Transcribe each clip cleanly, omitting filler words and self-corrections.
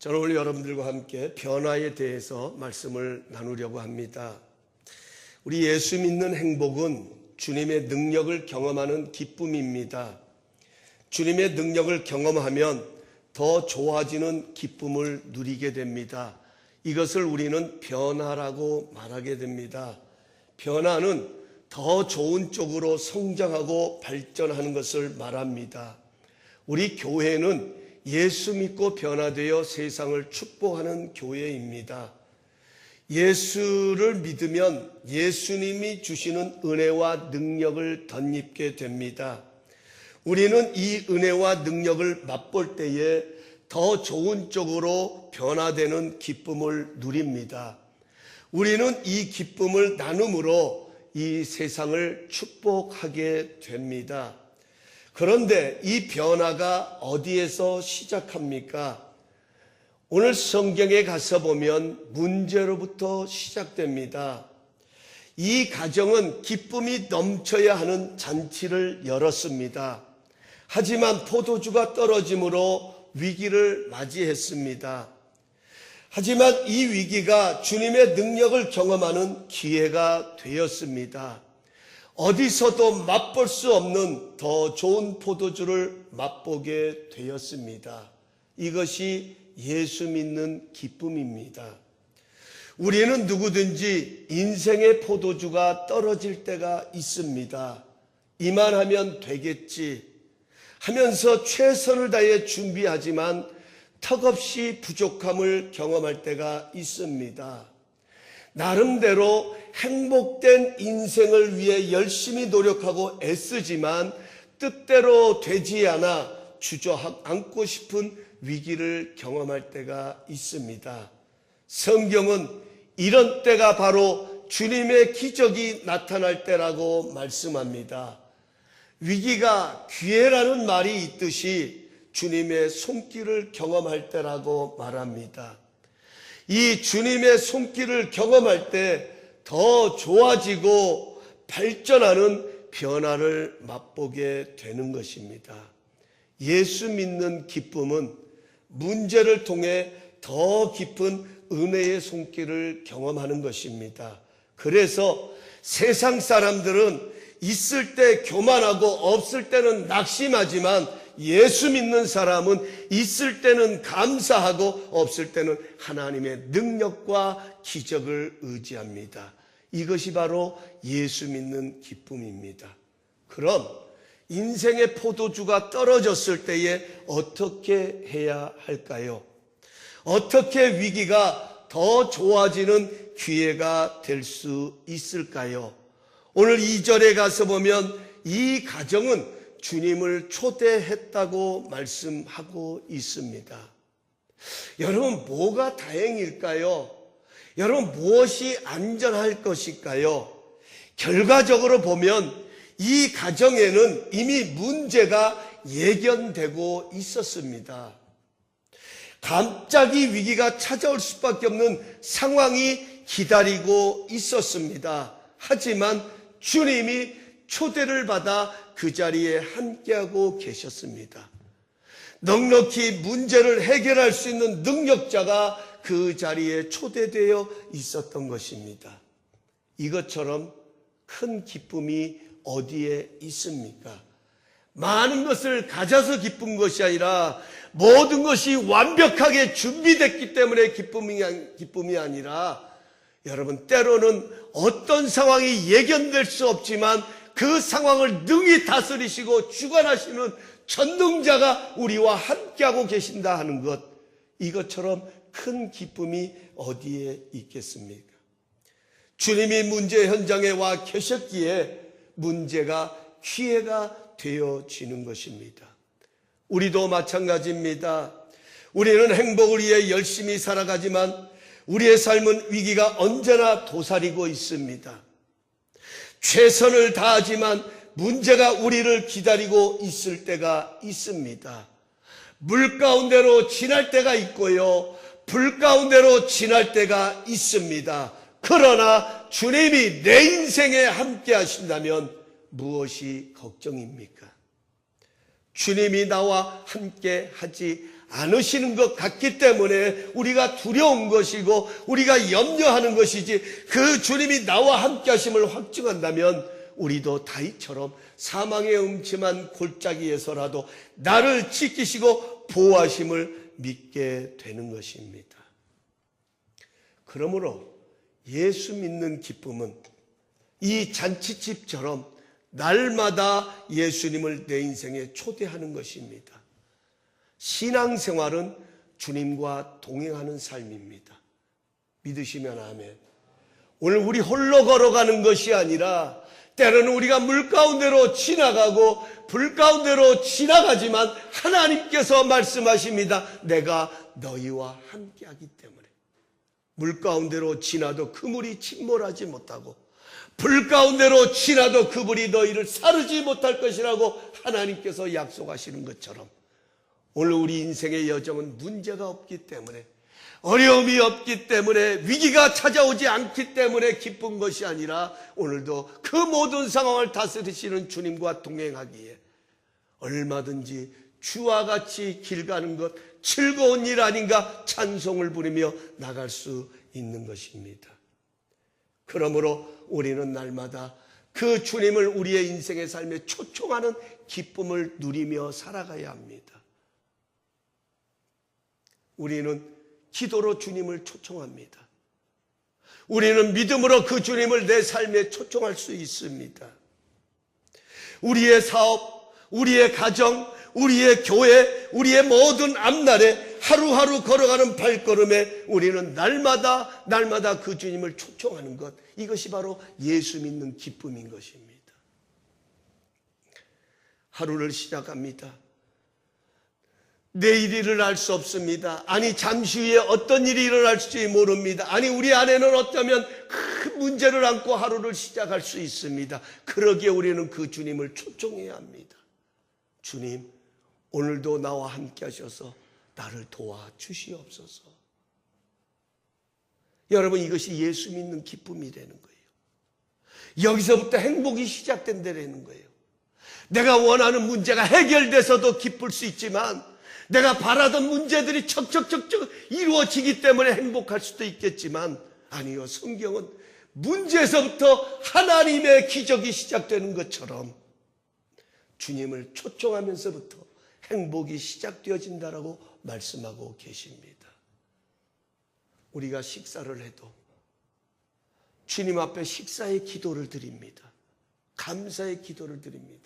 저는 오늘 여러분들과 함께 변화에 대해서 말씀을 나누려고 합니다. 우리 예수 믿는 행복은 주님의 능력을 경험하는 기쁨입니다. 주님의 능력을 경험하면 더 좋아지는 기쁨을 누리게 됩니다. 이것을 우리는 변화라고 말하게 됩니다. 변화는 더 좋은 쪽으로 성장하고 발전하는 것을 말합니다. 우리 교회는 예수 믿고 변화되어 세상을 축복하는 교회입니다. 예수를 믿으면 예수님이 주시는 은혜와 능력을 덧입게 됩니다. 우리는 이 은혜와 능력을 맛볼 때에 더 좋은 쪽으로 변화되는 기쁨을 누립니다. 우리는 이 기쁨을 나눔으로 이 세상을 축복하게 됩니다. 그런데 이 변화가 어디에서 시작합니까? 오늘 성경에 가서 보면 문제로부터 시작됩니다. 이 가정은 기쁨이 넘쳐야 하는 잔치를 열었습니다. 하지만 포도주가 떨어짐으로 위기를 맞이했습니다. 하지만 이 위기가 주님의 능력을 경험하는 기회가 되었습니다. 어디서도 맛볼 수 없는 더 좋은 포도주를 맛보게 되었습니다. 이것이 예수 믿는 기쁨입니다. 우리는 누구든지 인생의 포도주가 떨어질 때가 있습니다. 이만하면 되겠지 하면서 최선을 다해 준비하지만 턱없이 부족함을 경험할 때가 있습니다. 나름대로 행복된 인생을 위해 열심히 노력하고 애쓰지만 뜻대로 되지 않아 주저앉고 싶은 위기를 경험할 때가 있습니다. 성경은 이런 때가 바로 주님의 기적이 나타날 때라고 말씀합니다. 위기가 기회라는 말이 있듯이 주님의 손길을 경험할 때라고 말합니다. 이 주님의 손길을 경험할 때 더 좋아지고 발전하는 변화를 맛보게 되는 것입니다. 예수 믿는 기쁨은 문제를 통해 더 깊은 은혜의 손길을 경험하는 것입니다. 그래서 세상 사람들은 있을 때 교만하고 없을 때는 낙심하지만 예수 믿는 사람은 있을 때는 감사하고 없을 때는 하나님의 능력과 기적을 의지합니다. 이것이 바로 예수 믿는 기쁨입니다. 그럼 인생의 포도주가 떨어졌을 때에 어떻게 해야 할까요? 어떻게 위기가 더 좋아지는 기회가 될 수 있을까요? 오늘 2절에 가서 보면 이 가정은 주님을 초대했다고 말씀하고 있습니다. 여러분, 뭐가 다행일까요? 여러분, 무엇이 안전할 것일까요? 결과적으로 보면 이 가정에는 이미 문제가 예견되고 있었습니다. 갑자기 위기가 찾아올 수밖에 없는 상황이 기다리고 있었습니다. 하지만 주님이 초대를 받아 그 자리에 함께하고 계셨습니다. 넉넉히 문제를 해결할 수 있는 능력자가 그 자리에 초대되어 있었던 것입니다. 이것처럼 큰 기쁨이 어디에 있습니까? 많은 것을 가져서 기쁜 것이 아니라 모든 것이 완벽하게 준비됐기 때문에 기쁨이 아니라 여러분, 때로는 어떤 상황이 예견될 수 없지만 그 상황을 능히 다스리시고 주관하시는 전능자가 우리와 함께하고 계신다 하는 것, 이것처럼 큰 기쁨이 어디에 있겠습니까? 주님이 문제 현장에 와 계셨기에 문제가 기회가 되어지는 것입니다. 우리도 마찬가지입니다. 우리는 행복을 위해 열심히 살아가지만 우리의 삶은 위기가 언제나 도사리고 있습니다. 최선을 다하지만 문제가 우리를 기다리고 있을 때가 있습니다. 물 가운데로 지날 때가 있고요, 불 가운데로 지날 때가 있습니다. 그러나 주님이 내 인생에 함께 하신다면 무엇이 걱정입니까? 주님이 나와 함께 하지 않으시는 것 같기 때문에 우리가 두려운 것이고 우리가 염려하는 것이지, 그 주님이 나와 함께 하심을 확증한다면 우리도 다윗처럼 사망의 음침한 골짜기에서라도 나를 지키시고 보호하심을 믿게 되는 것입니다. 그러므로 예수 믿는 기쁨은 이 잔치집처럼 날마다 예수님을 내 인생에 초대하는 것입니다. 신앙생활은 주님과 동행하는 삶입니다. 믿으시면 아멘. 오늘 우리 홀로 걸어가는 것이 아니라 때로는 우리가 물 가운데로 지나가고 불 가운데로 지나가지만 하나님께서 말씀하십니다. 내가 너희와 함께하기 때문에. 물 가운데로 지나도 그 물이 침몰하지 못하고 불 가운데로 지나도 그 불이 너희를 사르지 못할 것이라고 하나님께서 약속하시는 것처럼 오늘 우리 인생의 여정은 문제가 없기 때문에, 어려움이 없기 때문에, 위기가 찾아오지 않기 때문에 기쁜 것이 아니라 오늘도 그 모든 상황을 다스리시는 주님과 동행하기에 얼마든지 주와 같이 길 가는 것 즐거운 일 아닌가 찬송을 부르며 나갈 수 있는 것입니다. 그러므로 우리는 날마다 그 주님을 우리의 인생의 삶에 초청하는 기쁨을 누리며 살아가야 합니다. 우리는 기도로 주님을 초청합니다. 우리는 믿음으로 그 주님을 내 삶에 초청할 수 있습니다. 우리의 사업, 우리의 가정, 우리의 교회, 우리의 모든 앞날에 하루하루 걸어가는 발걸음에 우리는 날마다 그 주님을 초청하는 것, 이것이 바로 예수 믿는 기쁨인 것입니다. 하루를 시작합니다. 내일 일을 알 수 없습니다. 아니 잠시 후에 어떤 일이 일어날지 모릅니다. 아니 우리 안에는 어쩌면 큰 문제를 안고 하루를 시작할 수 있습니다. 그러기에 우리는 그 주님을 초청해야 합니다. 주님, 오늘도 나와 함께 하셔서 나를 도와주시옵소서. 여러분, 이것이 예수 믿는 기쁨이 되는 거예요. 여기서부터 행복이 시작된다는 거예요. 내가 원하는 문제가 해결돼서도 기쁠 수 있지만 내가 바라던 문제들이 척척척척 이루어지기 때문에 행복할 수도 있겠지만, 아니요, 성경은 문제에서부터 하나님의 기적이 시작되는 것처럼 주님을 초청하면서부터 행복이 시작되어진다라고 말씀하고 계십니다. 우리가 식사를 해도 주님 앞에 식사의 기도를 드립니다. 감사의 기도를 드립니다.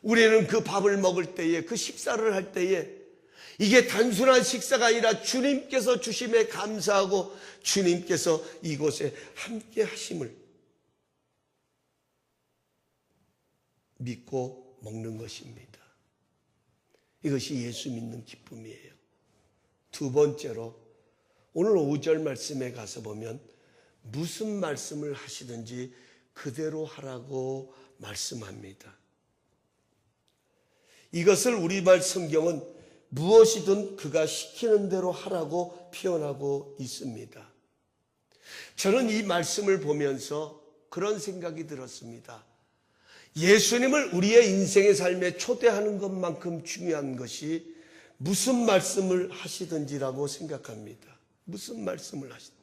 우리는 그 밥을 먹을 때에, 그 식사를 할 때에 이게 단순한 식사가 아니라 주님께서 주심에 감사하고 주님께서 이곳에 함께 하심을 믿고 먹는 것입니다. 이것이 예수 믿는 기쁨이에요. 두 번째로 오늘 5절 말씀에 가서 보면 무슨 말씀을 하시든지 그대로 하라고 말씀합니다. 이것을 우리말 성경은 무엇이든 그가 시키는 대로 하라고 표현하고 있습니다. 저는 이 말씀을 보면서 그런 생각이 들었습니다. 예수님을 우리의 인생의 삶에 초대하는 것만큼 중요한 것이 무슨 말씀을 하시든지라고 생각합니다. 무슨 말씀을 하시든지.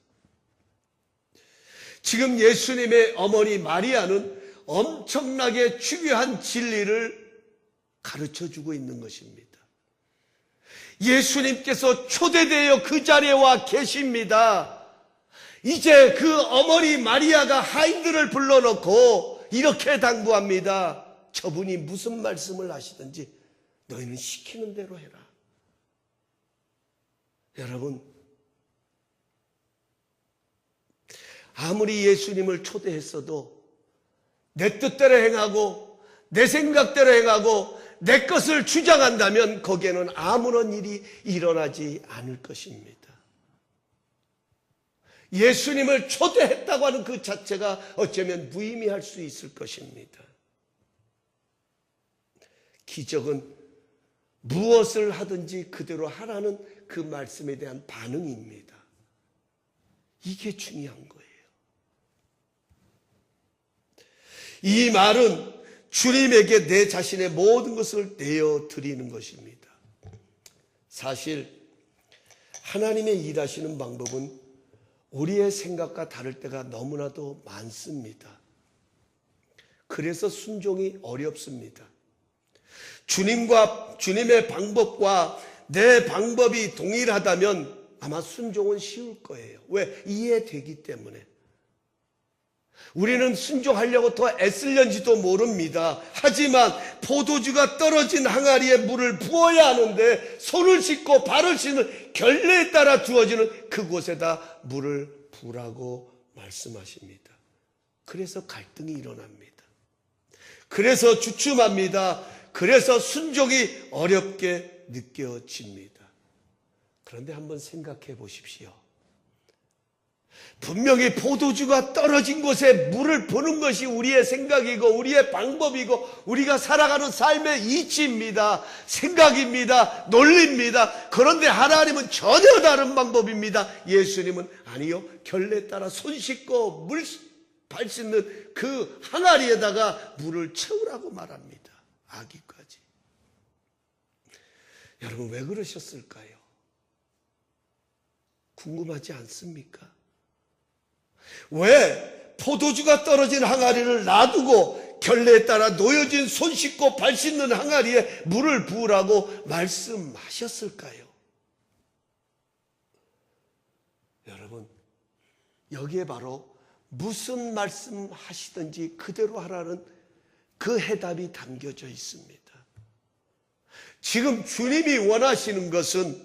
지금 예수님의 어머니 마리아는 엄청나게 중요한 진리를 가르쳐주고 있는 것입니다. 예수님께서 초대되어 그 자리에 와 계십니다. 이제 그 어머니 마리아가 하인들을 불러놓고 이렇게 당부합니다. 저분이 무슨 말씀을 하시든지 너희는 시키는 대로 해라. 여러분, 아무리 예수님을 초대했어도 내 뜻대로 행하고 내 생각대로 행하고 내 것을 주장한다면 거기에는 아무런 일이 일어나지 않을 것입니다. 예수님을 초대했다고 하는 그 자체가 어쩌면 무의미할 수 있을 것입니다. 기적은 무엇을 하든지 그대로 하라는 그 말씀에 대한 반응입니다. 이게 중요한 거예요. 이 말은 주님에게 내 자신의 모든 것을 내어드리는 것입니다. 사실 하나님의 일하시는 방법은 우리의 생각과 다를 때가 너무나도 많습니다. 그래서 순종이 어렵습니다. 주님의 방법과 내 방법이 동일하다면 아마 순종은 쉬울 거예요. 왜? 이해되기 때문에. 우리는 순종하려고 더 애쓸는지도 모릅니다. 하지만 포도주가 떨어진 항아리에 물을 부어야 하는데 손을 씻고 발을 씻는 결례에 따라 주어지는 그곳에다 물을 부으라고 말씀하십니다. 그래서 갈등이 일어납니다. 그래서 주춤합니다. 그래서 순종이 어렵게 느껴집니다. 그런데 한번 생각해 보십시오. 분명히 포도주가 떨어진 곳에 물을 부는 것이 우리의 생각이고 우리의 방법이고 우리가 살아가는 삶의 이치입니다. 생각입니다. 논리입니다. 그런데 하나님은 전혀 다른 방법입니다. 예수님은 아니요, 결례에 따라 손 씻고 발 씻는 그 항아리에다가 물을 채우라고 말합니다. 아기까지. 여러분, 왜 그러셨을까요? 궁금하지 않습니까? 왜 포도주가 떨어진 항아리를 놔두고 결례에 따라 놓여진 손 씻고 발 씻는 항아리에 물을 부으라고 말씀하셨을까요? 여러분, 여기에 바로 무슨 말씀하시든지 그대로 하라는 그 해답이 담겨져 있습니다. 지금 주님이 원하시는 것은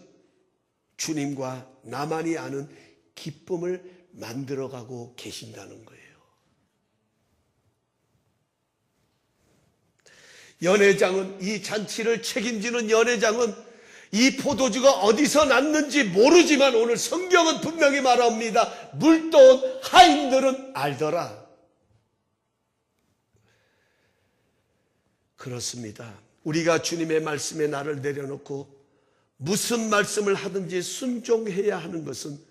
주님과 나만이 아는 기쁨을 만들어가고 계신다는 거예요. 연회장은, 이 잔치를 책임지는 연회장은 이 포도주가 어디서 났는지 모르지만 오늘 성경은 분명히 말합니다. 물도온 하인들은 알더라. 그렇습니다. 우리가 주님의 말씀에 나를 내려놓고 무슨 말씀을 하든지 순종해야 하는 것은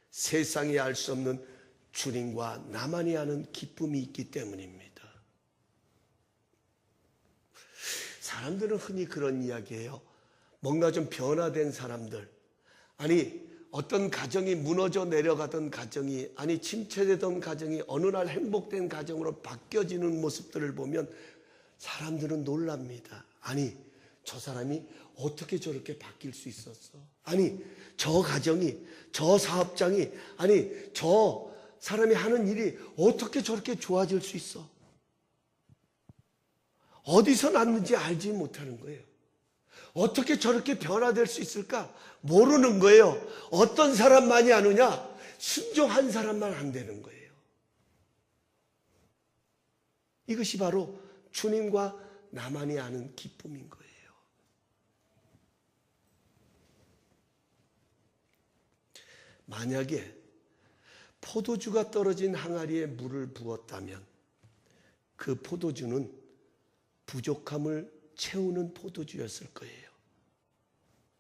세상이 알 수 없는 주님과 나만이 아는 기쁨이 있기 때문입니다. 사람들은 흔히 그런 이야기해요. 뭔가 좀 변화된 사람들, 아니 어떤 가정이 무너져 내려가던 가정이, 아니 침체되던 가정이 어느 날 행복된 가정으로 바뀌어지는 모습들을 보면 사람들은 놀랍니다. 아니 저 사람이 어떻게 저렇게 바뀔 수 있었어? 아니 저 가정이, 저 사업장이, 아니 저 사람이 하는 일이 어떻게 저렇게 좋아질 수 있어? 어디서 났는지 알지 못하는 거예요. 어떻게 저렇게 변화될 수 있을까? 모르는 거예요. 어떤 사람만이 아느냐? 순종한 사람만 안 되는 거예요. 이것이 바로 주님과 나만이 아는 기쁨인 거예요. 만약에 포도주가 떨어진 항아리에 물을 부었다면 그 포도주는 부족함을 채우는 포도주였을 거예요.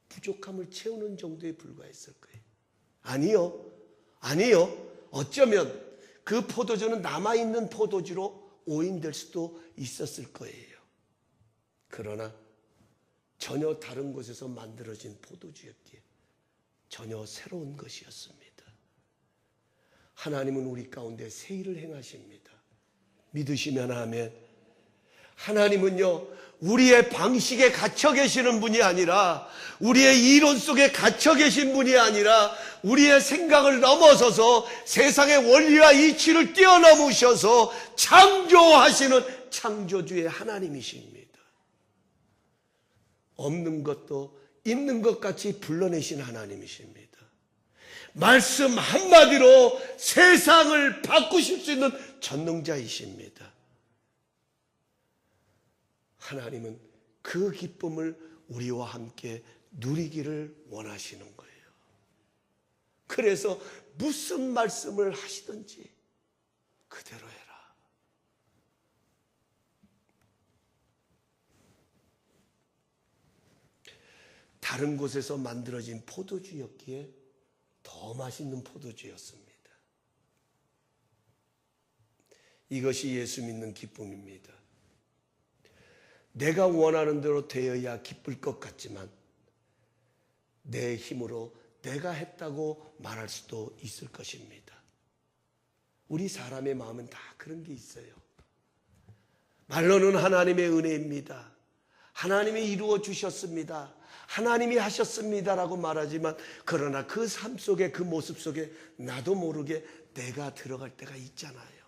부족함을 채우는 정도에 불과했을 거예요. 아니요. 어쩌면 그 포도주는 남아있는 포도주로 오인될 수도 있었을 거예요. 그러나 전혀 다른 곳에서 만들어진 포도주였기에 전혀 새로운 것이었습니다. 하나님은 우리 가운데 새 일을 행하십니다. 믿으시면 아멘. 하나님은요, 우리의 방식에 갇혀 계시는 분이 아니라, 우리의 이론 속에 갇혀 계신 분이 아니라, 우리의 생각을 넘어서서 세상의 원리와 이치를 뛰어넘으셔서 창조하시는 창조주의 하나님이십니다. 없는 것도 있는 것 같이 불러내신 하나님이십니다. 말씀 한마디로 세상을 바꾸실 수 있는 전능자이십니다. 하나님은 그 기쁨을 우리와 함께 누리기를 원하시는 거예요. 그래서 무슨 말씀을 하시든지 그대로 해라. 다른 곳에서 만들어진 포도주였기에 더 맛있는 포도주였습니다. 이것이 예수 믿는 기쁨입니다. 내가 원하는 대로 되어야 기쁠 것 같지만 내 힘으로 내가 했다고 말할 수도 있을 것입니다. 우리 사람의 마음은 다 그런 게 있어요. 말로는 하나님의 은혜입니다. 하나님이 이루어 주셨습니다. 하나님이 하셨습니다라고 말하지만 그러나 그 삶 속에, 그 모습 속에 나도 모르게 내가 들어갈 때가 있잖아요.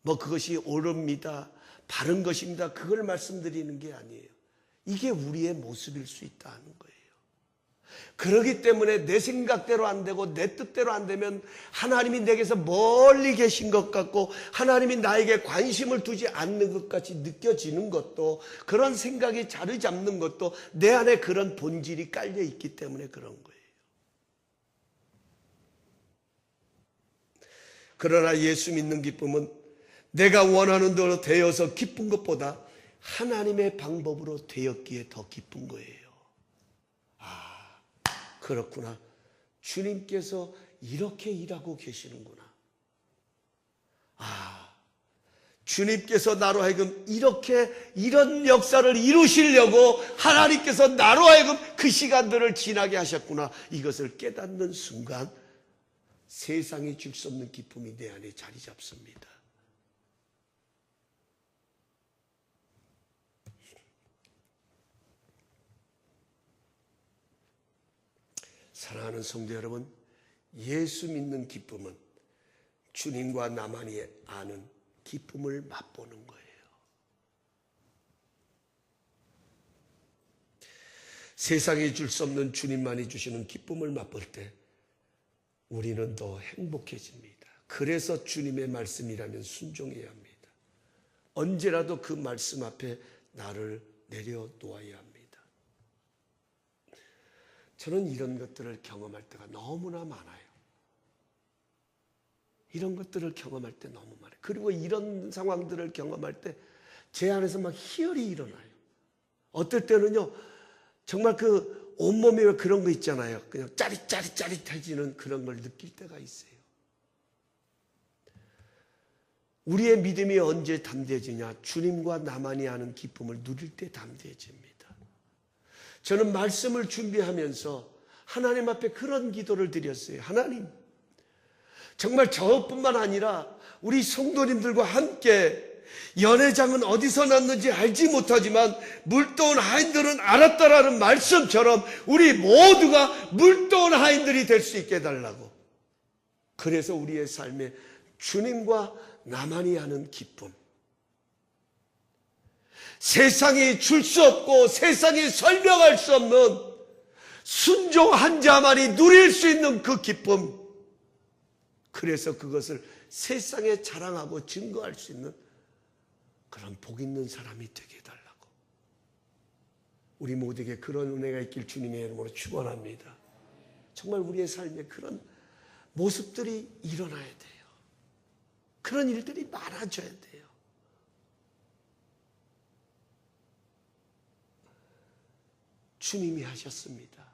뭐 그것이 옳습니다, 바른 것입니다, 그걸 말씀드리는 게 아니에요. 이게 우리의 모습일 수 있다는 거예요. 그렇기 때문에 내 생각대로 안 되고 내 뜻대로 안 되면 하나님이 내게서 멀리 계신 것 같고 하나님이 나에게 관심을 두지 않는 것 같이 느껴지는 것도, 그런 생각이 자리 잡는 것도 내 안에 그런 본질이 깔려 있기 때문에 그런 거예요. 그러나 예수 믿는 기쁨은 내가 원하는 대로 되어서 기쁜 것보다 하나님의 방법으로 되었기에 더 기쁜 거예요. 그렇구나. 주님께서 이렇게 일하고 계시는구나. 주님께서 나로 하여금 이런 역사를 이루시려고 하나님께서 나로 하여금 그 시간들을 지나게 하셨구나. 이것을 깨닫는 순간 세상이 줄 수 없는 기쁨이 내 안에 자리 잡습니다. 사랑하는 성도 여러분, 예수 믿는 기쁨은 주님과 나만이 아는 기쁨을 맛보는 거예요. 세상이 줄 수 없는 주님만이 주시는 기쁨을 맛볼 때 우리는 더 행복해집니다. 그래서 주님의 말씀이라면 순종해야 합니다. 언제라도 그 말씀 앞에 나를 내려놓아야 합니다. 저는 이런 것들을 경험할 때가 너무나 많아요. 이런 것들을 경험할 때 너무 많아요. 그리고 이런 상황들을 경험할 때 제 안에서 막 희열이 일어나요. 어떨 때는요, 정말 그 온몸에 그런 거 있잖아요. 그냥 짜릿짜릿해지는 그런 걸 느낄 때가 있어요. 우리의 믿음이 언제 담대해지냐? 주님과 나만이 아는 기쁨을 누릴 때 담대해집니다. 저는 말씀을 준비하면서 하나님 앞에 그런 기도를 드렸어요. 하나님, 정말 저뿐만 아니라 우리 성도님들과 함께 연회장은 어디서 났는지 알지 못하지만 물떠온 하인들은 알았다라는 말씀처럼 우리 모두가 물떠온 하인들이 될 수 있게 해달라고. 그래서 우리의 삶에 주님과 나만이 아는 기쁨, 세상이 줄 수 없고 세상이 설명할 수 없는 순종 한 자만이 누릴 수 있는 그 기쁨, 그래서 그것을 세상에 자랑하고 증거할 수 있는 그런 복 있는 사람이 되게 해달라고. 우리 모두에게 그런 은혜가 있길 주님의 이름으로 축원합니다. 정말 우리의 삶에 그런 모습들이 일어나야 돼요. 그런 일들이 많아져야 돼요. 주님이 하셨습니다.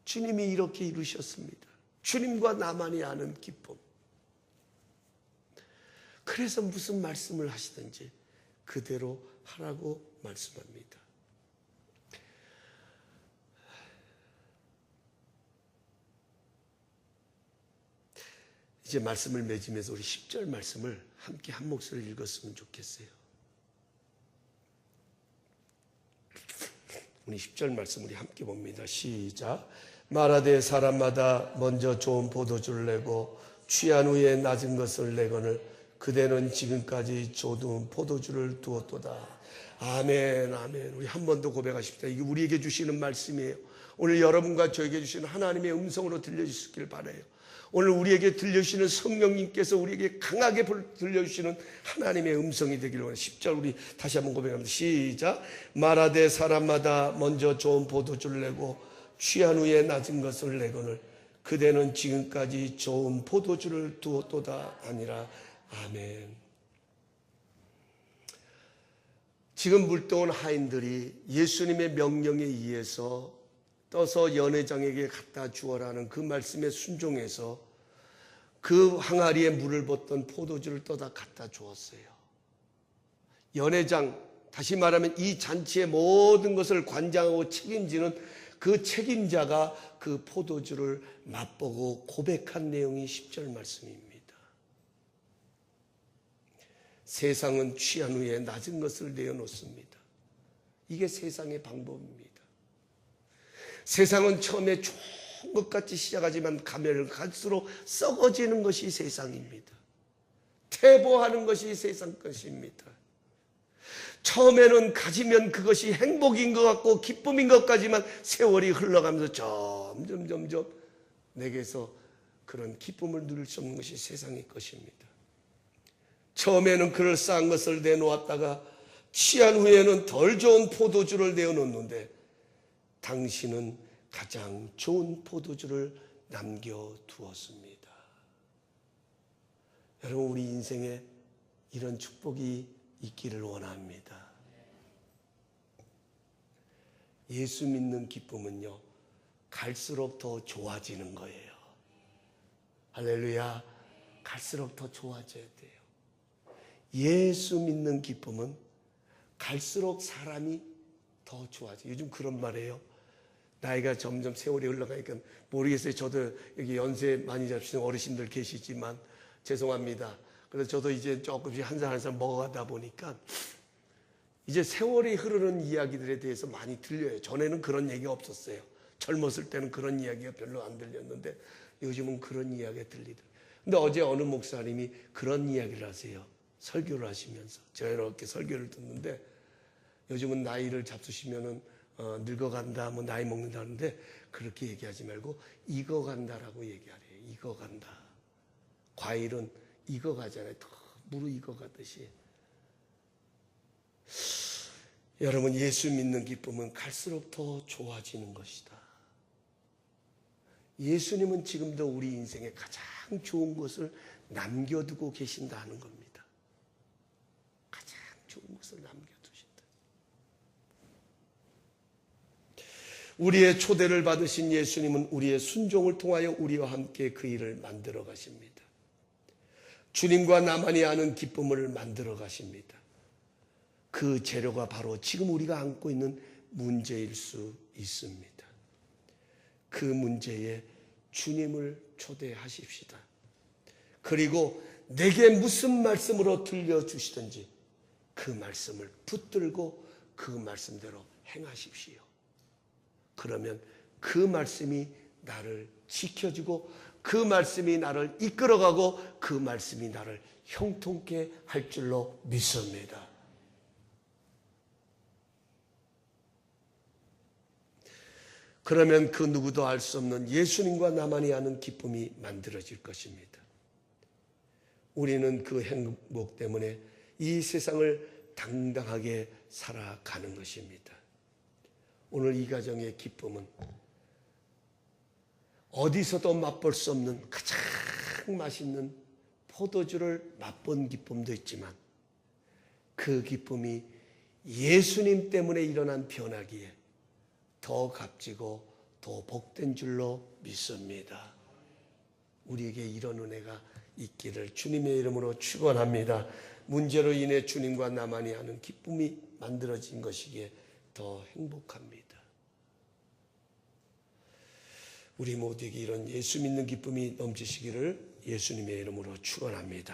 주님이 이렇게 이루셨습니다. 주님과 나만이 아는 기쁨. 그래서 무슨 말씀을 하시든지 그대로 하라고 말씀합니다. 이제 말씀을 맺으면서 우리 10절 말씀을 함께 한 목소리로 읽었으면 좋겠어요. 우리 10절 말씀 우리 함께 봅니다. 시작. 말하되 사람마다 먼저 좋은 포도주를 내고 취한 후에 낮은 것을 내거늘 그대는 지금까지 좋은 포도주를 두었도다. 아멘, 아멘. 우리 한 번 더 고백하십시다. 이게 우리에게 주시는 말씀이에요. 오늘 여러분과 저에게 주시는 하나님의 음성으로 들려주시길 바라요. 오늘 우리에게 들려주시는 성령님께서 우리에게 강하게 들려주시는 하나님의 음성이 되기를 원합니다. 10절 우리 다시 한번 고백합니다. 시작. 말하되 사람마다 먼저 좋은 포도주를 내고 취한 후에 낮은 것을 내거늘 그대는 지금까지 좋은 포도주를 두었도다 아니라. 아멘. 지금 물떠온 하인들이 예수님의 명령에 의해서 떠서 연회장에게 갖다 주어라는 그 말씀에 순종해서 그 항아리에 물을 붓던 포도주를 떠다 갖다 주었어요. 연회장, 다시 말하면 이 잔치의 모든 것을 관장하고 책임지는 그 책임자가 그 포도주를 맛보고 고백한 내용이 10절 말씀입니다. 세상은 취한 후에 낮은 것을 내어놓습니다. 이게 세상의 방법입니다. 세상은 처음에 좋은 것 같이 시작하지만 가면 갈수록 썩어지는 것이 세상입니다. 퇴보하는 것이 세상 것입니다. 처음에는 가지면 그것이 행복인 것 같고 기쁨인 것 같지만 세월이 흘러가면서 점점 내게서 그런 기쁨을 누릴 수 없는 것이 세상의 것입니다. 처음에는 그럴싸한 것을 내놓았다가 취한 후에는 덜 좋은 포도주를 내어놓는데 당신은 가장 좋은 포도주를 남겨두었습니다. 여러분, 우리 인생에 이런 축복이 있기를 원합니다. 예수 믿는 기쁨은요, 갈수록 더 좋아지는 거예요. 할렐루야. 갈수록 더 좋아져야 돼요. 예수 믿는 기쁨은 갈수록 사람이 더 좋아져요. 요즘 그런 말이에요. 나이가 점점 세월이 흘러가니까 모르겠어요. 저도 여기 연세 많이 잡으시는 어르신들 계시지만 죄송합니다. 그래서 저도 이제 조금씩 한 살 한 살 먹어가다 보니까 이제 세월이 흐르는 이야기들에 대해서 많이 들려요. 전에는 그런 얘기가 없었어요. 젊었을 때는 그런 이야기가 별로 안 들렸는데 요즘은 그런 이야기가 들리더라고요. 근데 어제 어느 목사님이 그런 이야기를 하세요. 설교를 하시면서 제가 이렇게 설교를 듣는데 요즘은 나이를 잡수시면은 늙어간다, 뭐 나이 먹는다는데 그렇게 얘기하지 말고 익어간다라고 얘기하래요. 익어간다. 과일은 익어가잖아요. 더 무르익어가듯이. 여러분, 예수 믿는 기쁨은 갈수록 더 좋아지는 것이다. 예수님은 지금도 우리 인생에 가장 좋은 것을 남겨두고 계신다는 겁니다. 가장 좋은 것을 남겨두신다. 우리의 초대를 받으신 예수님은 우리의 순종을 통하여 우리와 함께 그 일을 만들어 가십니다. 주님과 나만이 아는 기쁨을 만들어 가십니다. 그 재료가 바로 지금 우리가 안고 있는 문제일 수 있습니다. 그 문제에 주님을 초대하십시다. 그리고 내게 무슨 말씀으로 들려주시든지 그 말씀을 붙들고 그 말씀대로 행하십시오. 그러면 그 말씀이 나를 지켜주고 그 말씀이 나를 이끌어가고 그 말씀이 나를 형통케 할 줄로 믿습니다. 그러면 그 누구도 알 수 없는 예수님과 나만이 아는 기쁨이 만들어질 것입니다. 우리는 그 행복 때문에 이 세상을 당당하게 살아가는 것입니다. 오늘 이 가정의 기쁨은 어디서도 맛볼 수 없는 가장 맛있는 포도주를 맛본 기쁨도 있지만 그 기쁨이 예수님 때문에 일어난 변화기에 더 값지고 더 복된 줄로 믿습니다. 우리에게 이런 은혜가 있기를 주님의 이름으로 축원합니다. 문제로 인해 주님과 나만이 아는 기쁨이 만들어진 것이기에 더 행복합니다. 우리 모두에게 이런 예수 믿는 기쁨이 넘치시기를 예수님의 이름으로 축원합니다.